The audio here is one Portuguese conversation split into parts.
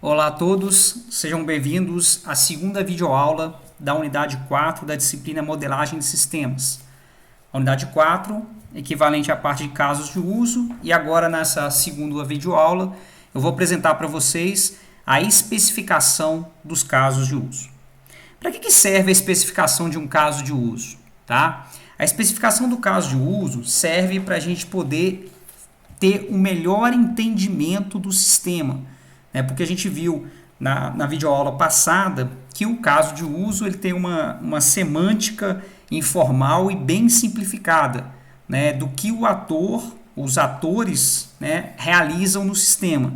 Olá a todos, sejam bem-vindos à segunda videoaula da unidade 4 da disciplina Modelagem de Sistemas. A unidade 4, equivalente à parte de casos de uso, e agora nessa segunda videoaula eu vou apresentar para vocês a especificação dos casos de uso. Para que serve a especificação de um caso de uso? Tá? A especificação do caso de uso serve para a gente poder ter um melhor entendimento do sistema, né? Porque a gente viu na videoaula passada que o caso de uso ele tem uma semântica informal e bem simplificada, né? Do que os atores, né, realizam no sistema.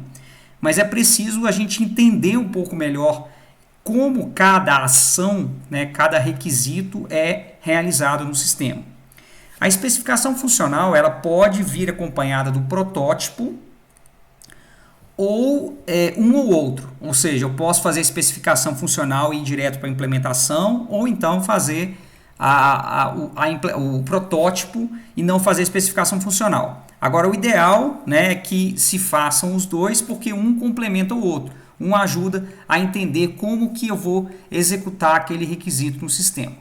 Mas é preciso a gente entender um pouco melhor como cada ação, né, cada requisito é realizado no sistema. A especificação funcional ela pode vir acompanhada do protótipo ou um ou outro. Ou seja, eu posso fazer a especificação funcional e ir direto para a implementação, ou então fazer o protótipo e não fazer a especificação funcional. Agora, o ideal, né, é que se façam os dois, porque um complementa o outro. Um ajuda a entender como que eu vou executar aquele requisito no sistema.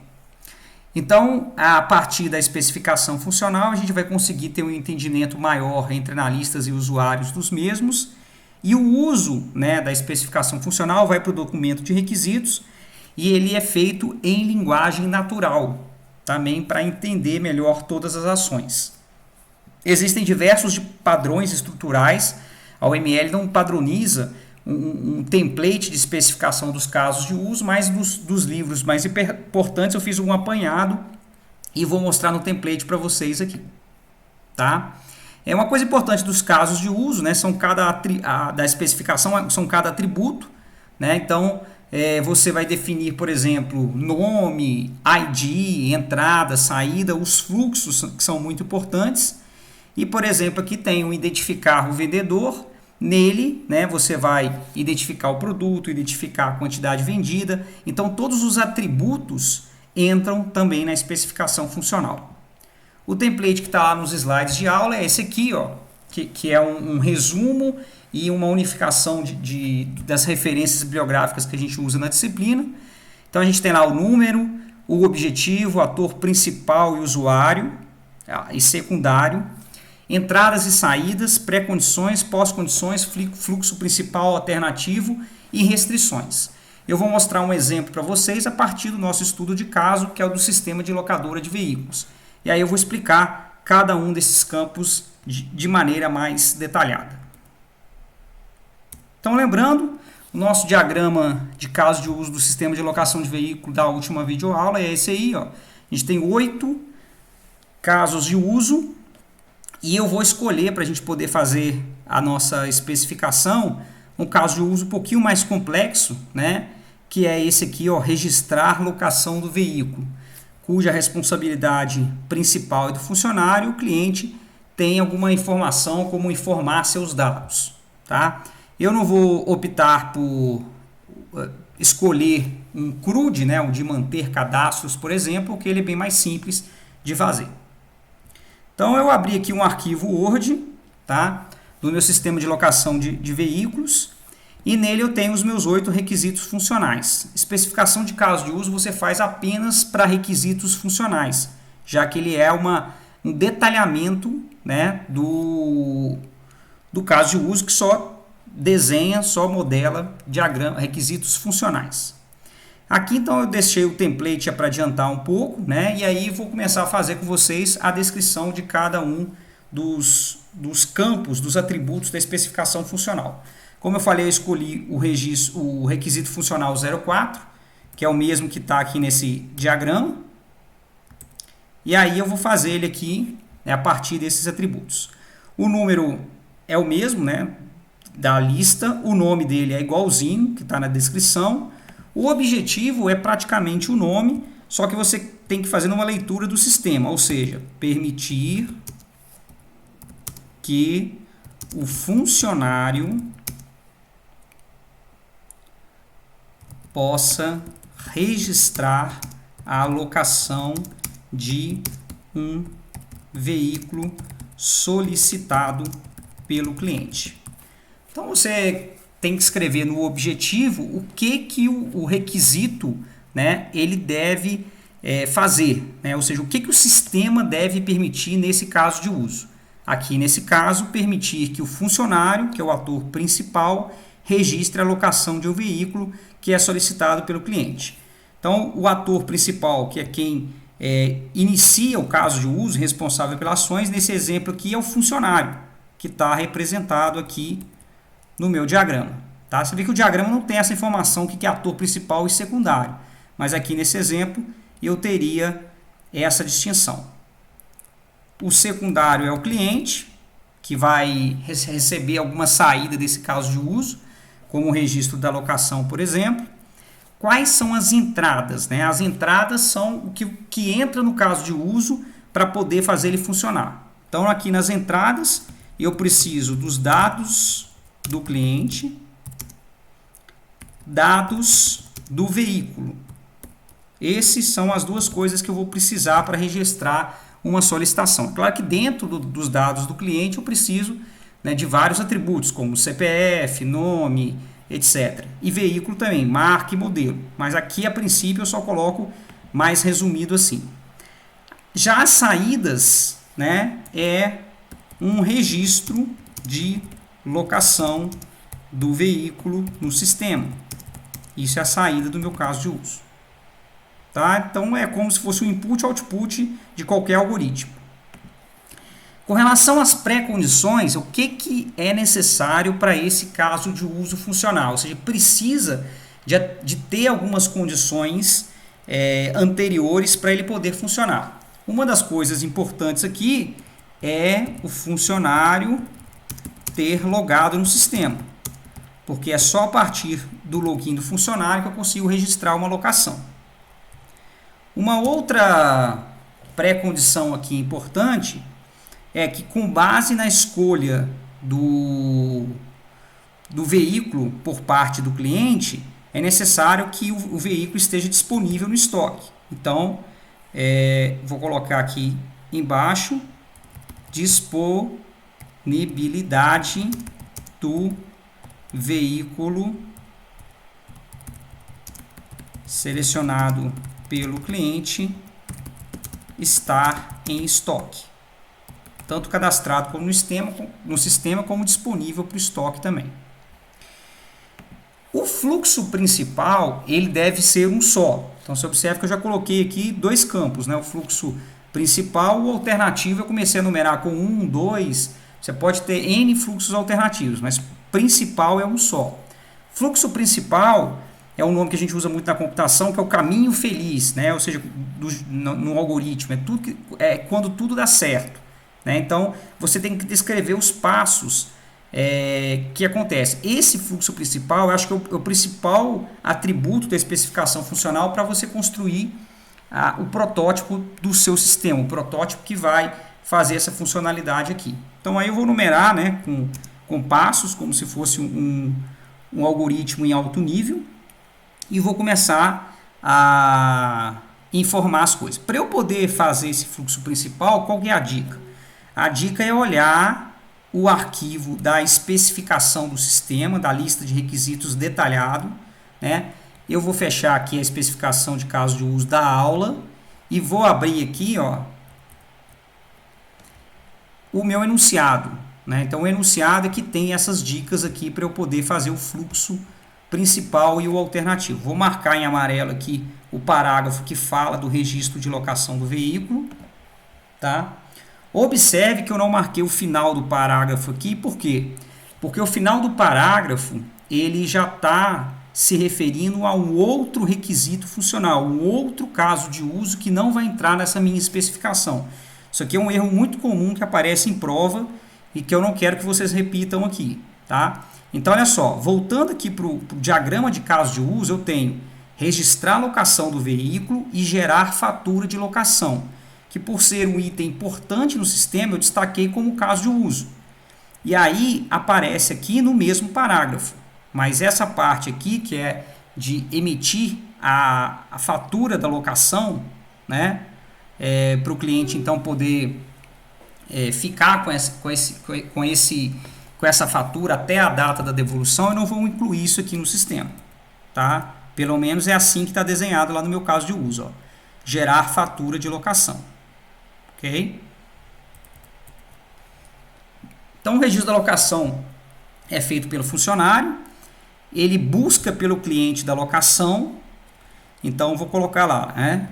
Então, a partir da especificação funcional, a gente vai conseguir ter um entendimento maior entre analistas e usuários dos mesmos. E o uso, né, da especificação funcional vai para o documento de requisitos e ele é feito em linguagem natural, também para entender melhor todas as ações. Existem diversos padrões estruturais, a OML não padroniza um template de especificação dos casos de uso, mas dos livros mais importantes eu fiz um apanhado e vou mostrar no template para vocês aqui. Tá? É uma coisa importante dos casos de uso, né? Da especificação são cada atributo, né? Então você vai definir, por exemplo, nome, ID, entrada, saída, os fluxos que são muito importantes. E, por exemplo, aqui tem o identificar o vendedor. Nele, né, você vai identificar o produto, identificar a quantidade vendida. Então, todos os atributos entram também na especificação funcional. O template que está lá nos slides de aula é esse aqui, ó, que é um resumo e uma unificação das referências bibliográficas que a gente usa na disciplina. Então, a gente tem lá o número, o objetivo, o ator principal e usuário, e secundário. Entradas e saídas, pré-condições, pós-condições, fluxo principal, alternativo e restrições. Eu vou mostrar um exemplo para vocês a partir do nosso estudo de caso, que é o do sistema de locadora de veículos. E aí eu vou explicar cada um desses campos de maneira mais detalhada. Então, lembrando, o nosso diagrama de caso de uso do sistema de locação de veículo da última videoaula é esse aí, ó. A gente tem 8 casos de uso. E eu vou escolher, para a gente poder fazer a nossa especificação, um caso de uso um pouquinho mais complexo, né? Que é esse aqui, ó, registrar locação do veículo, cuja responsabilidade principal é do funcionário, o cliente tem alguma informação como informar seus dados. Tá? Eu não vou optar por escolher um CRUD, né, um de manter cadastros, por exemplo, porque ele é bem mais simples de fazer. Então, eu abri aqui um arquivo Word, tá? Do meu sistema de locação de veículos, e nele eu tenho os meus 8 requisitos funcionais. Especificação de caso de uso você faz apenas para requisitos funcionais, já que ele é um detalhamento, né, do caso de uso que só desenha, só modela requisitos funcionais. Aqui, então, eu deixei o template para adiantar um pouco, né? E aí vou começar a fazer com vocês a descrição de cada um dos campos, dos atributos da especificação funcional. Como eu falei, eu escolhi o requisito funcional 04, que é o mesmo que está aqui nesse diagrama. E aí eu vou fazer ele aqui, né, a partir desses atributos. O número é o mesmo, né, da lista, o nome dele é igualzinho, que está na descrição. O objetivo é praticamente o nome, só que você tem que fazer uma leitura do sistema, ou seja, permitir que o funcionário possa registrar a alocação de um veículo solicitado pelo cliente. Então você tem que escrever no objetivo o que o requisito, né, ele deve fazer, né? Ou seja, o que o sistema deve permitir nesse caso de uso. Aqui, nesse caso, permitir que o funcionário, que é o ator principal, registre a locação de um veículo que é solicitado pelo cliente. Então, o ator principal, que é quem inicia o caso de uso, responsável pelas ações, nesse exemplo aqui é o funcionário, que está representado aqui no meu diagrama. Tá? Você vê que o diagrama não tem essa informação, o que é ator principal e secundário. Mas aqui nesse exemplo, eu teria essa distinção. O secundário é o cliente, que vai receber alguma saída desse caso de uso, como o registro da locação, por exemplo. Quais são as entradas? Né? As entradas são o que entra no caso de uso para poder fazer ele funcionar. Então, aqui nas entradas, eu preciso dos dados do cliente, dados do veículo. Essas são as duas coisas que eu vou precisar para registrar uma solicitação. Claro que dentro dos dados do cliente eu preciso, né, de vários atributos, como CPF, nome, etc. E veículo também, marca e modelo. Mas aqui, a princípio, eu só coloco mais resumido assim. Já as saídas, né, é um registro de locação do veículo no sistema. Isso é a saída do meu caso de uso. Tá? Então, é como se fosse o input e output de qualquer algoritmo. Com relação às pré-condições, o que é necessário para esse caso de uso funcional? Ou seja, precisa de ter algumas condições anteriores para ele poder funcionar. Uma das coisas importantes aqui é o funcionário ter logado no sistema, porque é só a partir do login do funcionário que eu consigo registrar uma locação. Uma outra pré-condição aqui importante é que, com base na escolha do veículo por parte do cliente, é necessário que o veículo esteja disponível no estoque. Então, vou colocar aqui embaixo, disponibilidade do veículo selecionado pelo cliente estar em estoque, tanto cadastrado como no sistema como disponível para o estoque também. O fluxo principal, ele deve ser um só. Então você observa que eu já coloquei aqui dois campos, né? O fluxo principal, o alternativo eu comecei a numerar com 1, 2, você pode ter N fluxos alternativos, mas principal é um só. Fluxo principal é um nome que a gente usa muito na computação, que é o caminho feliz, né? Ou seja, no algoritmo, quando tudo dá certo, né? Então, você tem que descrever os passos que acontecem. Esse fluxo principal, eu acho que é o principal atributo da especificação funcional para você construir o protótipo do seu sistema, o protótipo que vai fazer essa funcionalidade aqui. Então, aí eu vou numerar, né, com passos, como se fosse um algoritmo em alto nível, e vou começar a informar as coisas. Para eu poder fazer esse fluxo principal, qual que é a dica? A dica é olhar o arquivo da especificação do sistema, da lista de requisitos detalhado, né? Eu vou fechar aqui a especificação de caso de uso da aula e vou abrir aqui, ó, o meu enunciado, né? Então, o enunciado é que tem essas dicas aqui para eu poder fazer o fluxo principal e o alternativo. Vou marcar em amarelo aqui o parágrafo que fala do registro de locação do veículo, tá? Observe que eu não marquei o final do parágrafo aqui, por quê? Porque o final do parágrafo, ele já está se referindo a um outro requisito funcional, um outro caso de uso que não vai entrar nessa minha especificação. Isso aqui é um erro muito comum que aparece em prova e que eu não quero que vocês repitam aqui, tá? Então, olha só, voltando aqui para o diagrama de caso de uso, eu tenho registrar a locação do veículo e gerar fatura de locação, que por ser um item importante no sistema, eu destaquei como caso de uso. E aí aparece aqui no mesmo parágrafo, mas essa parte aqui, que é de emitir a fatura da locação, né, para o cliente então poder ficar com esse com essa fatura até a data da devolução, eu não vou incluir isso aqui no sistema, tá? Pelo menos é assim que está desenhado lá no meu caso de uso, ó. Gerar fatura de locação, ok? Então, o registro da locação é feito pelo funcionário, ele busca pelo cliente da locação, então vou colocar lá, né?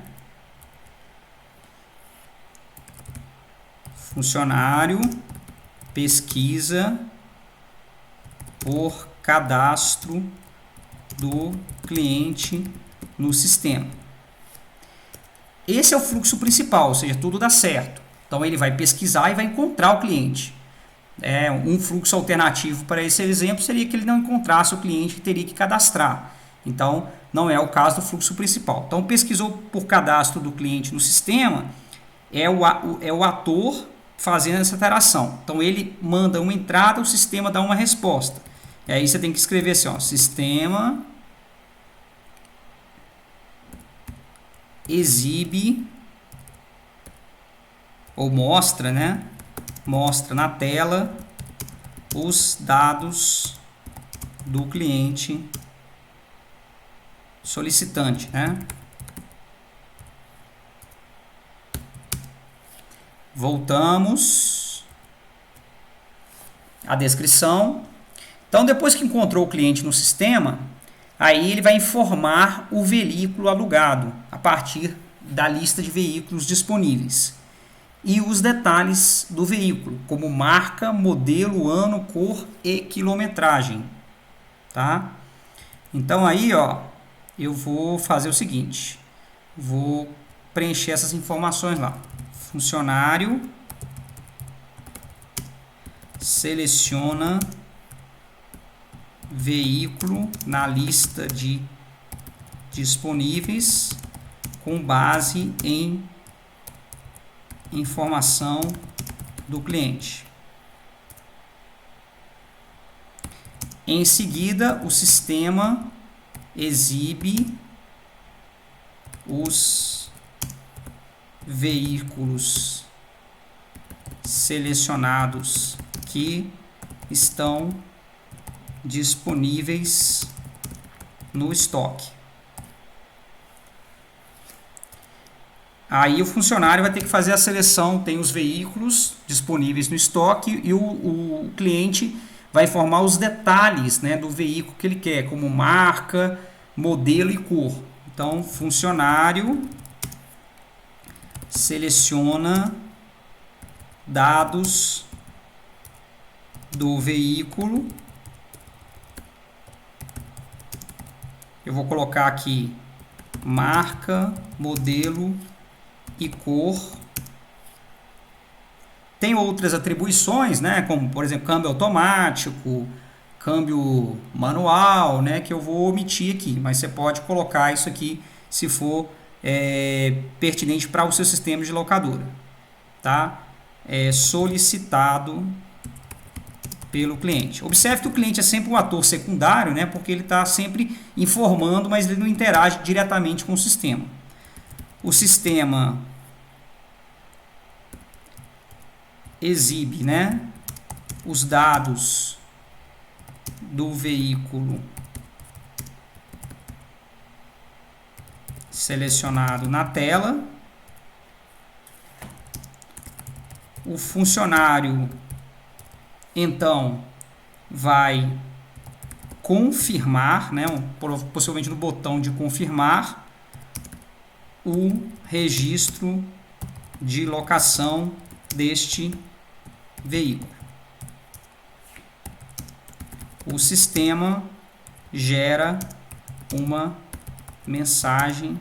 Funcionário pesquisa por cadastro do cliente no sistema. Esse é o fluxo principal, ou seja, tudo dá certo. Então ele vai pesquisar e vai encontrar o cliente. Um fluxo alternativo para esse exemplo seria que ele não encontrasse o cliente e teria que cadastrar. Então não é o caso do fluxo principal. Então pesquisou por cadastro do cliente no sistema, é o ator fazendo essa interação. Então ele manda uma entrada, o sistema dá uma resposta. E aí você tem que escrever assim, ó, sistema exibe ou mostra, né? Mostra na tela os dados do cliente solicitante, né? Voltamos à descrição. Então, depois que encontrou o cliente no sistema, aí ele vai informar o veículo alugado a partir da lista de veículos disponíveis e os detalhes do veículo, como marca, modelo, ano, cor e quilometragem, tá? Então aí, ó, eu vou fazer o seguinte, vou preencher essas informações lá. Funcionário seleciona veículo na lista de disponíveis com base em informação do cliente. Em seguida, o sistema exibe os veículos selecionados que estão disponíveis no estoque. Aí o funcionário vai ter que fazer a seleção, tem os veículos disponíveis no estoque e o cliente vai informar os detalhes, né, do veículo que ele quer, como marca, modelo e cor. Então, funcionário seleciona dados do veículo. Eu vou colocar aqui marca, modelo e cor. Tem outras atribuições, né, como por exemplo câmbio automático, câmbio manual, né, que eu vou omitir aqui, mas você pode colocar isso aqui se for pertinente para o seu sistema de locadora, tá? Solicitado pelo cliente. Observe que o cliente é sempre um ator secundário, né, porque ele está sempre informando, mas ele não interage diretamente com o sistema. O sistema exibe, né, os dados do veículo selecionado na tela. O funcionário então vai confirmar, né, possivelmente no botão de confirmar, o registro de locação deste veículo. O sistema gera uma mensagem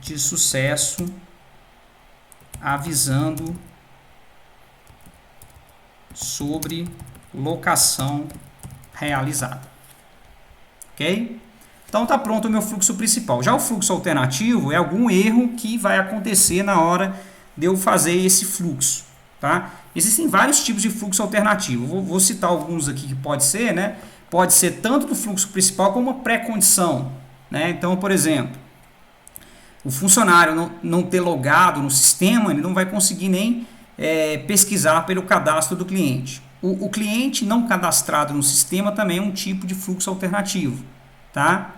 de sucesso avisando sobre locação realizada. Ok? Então está pronto o meu fluxo principal. Já o fluxo alternativo é algum erro que vai acontecer na hora de eu fazer esse fluxo. Tá? Existem vários tipos de fluxo alternativo. Vou citar alguns aqui que pode ser, né? Pode ser tanto do fluxo principal como uma pré-condição, né? Então, por exemplo, o funcionário não ter logado no sistema, ele não vai conseguir nem pesquisar pelo cadastro do cliente. O cliente não cadastrado no sistema também é um tipo de fluxo alternativo, tá?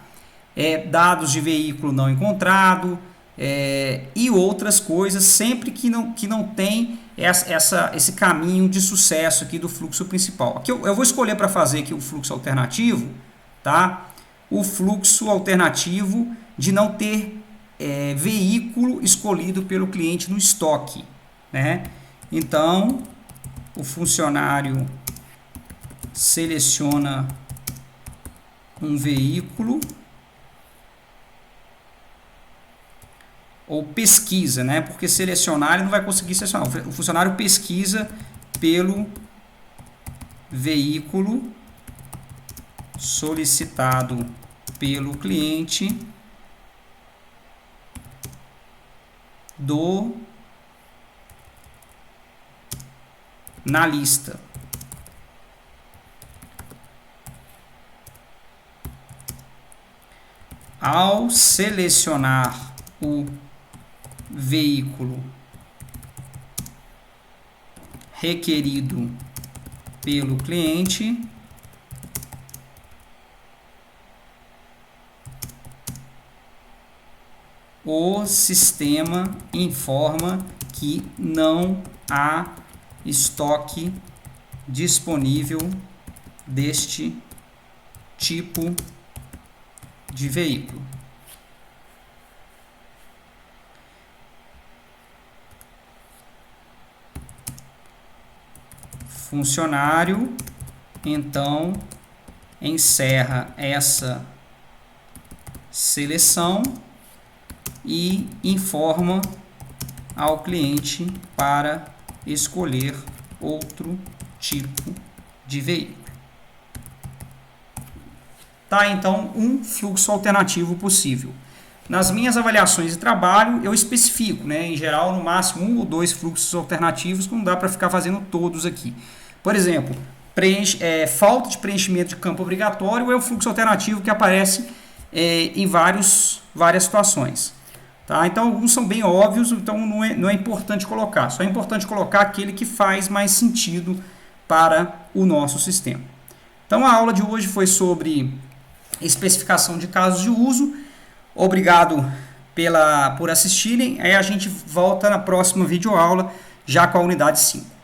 Dados de veículo não encontrado, e outras coisas, sempre que não tem esse caminho de sucesso aqui do fluxo principal. Aqui eu vou escolher para fazer aqui o fluxo alternativo, tá? O fluxo alternativo de não ter veículo escolhido pelo cliente no estoque, né? Então, o funcionário seleciona um veículo ou pesquisa, né? Porque selecionar ele não vai conseguir selecionar. O funcionário pesquisa pelo veículo solicitado pelo cliente na lista. Ao selecionar o veículo requerido pelo cliente, o sistema informa que não há estoque disponível deste tipo de veículo. Funcionário, então, encerra essa seleção e informa ao cliente para escolher outro tipo de veículo. Tá, então, um fluxo alternativo possível. Nas minhas avaliações de trabalho, eu especifico, né, em geral, no máximo 1 ou 2 fluxos alternativos, que não dá para ficar fazendo todos aqui. Por exemplo, falta de preenchimento de campo obrigatório é um fluxo alternativo que aparece em várias situações. Tá? Então, alguns são bem óbvios, então não é importante colocar. Só é importante colocar aquele que faz mais sentido para o nosso sistema. Então, a aula de hoje foi sobre especificação de casos de uso. Obrigado por assistirem. Aí a gente volta na próxima videoaula, já com a unidade 5.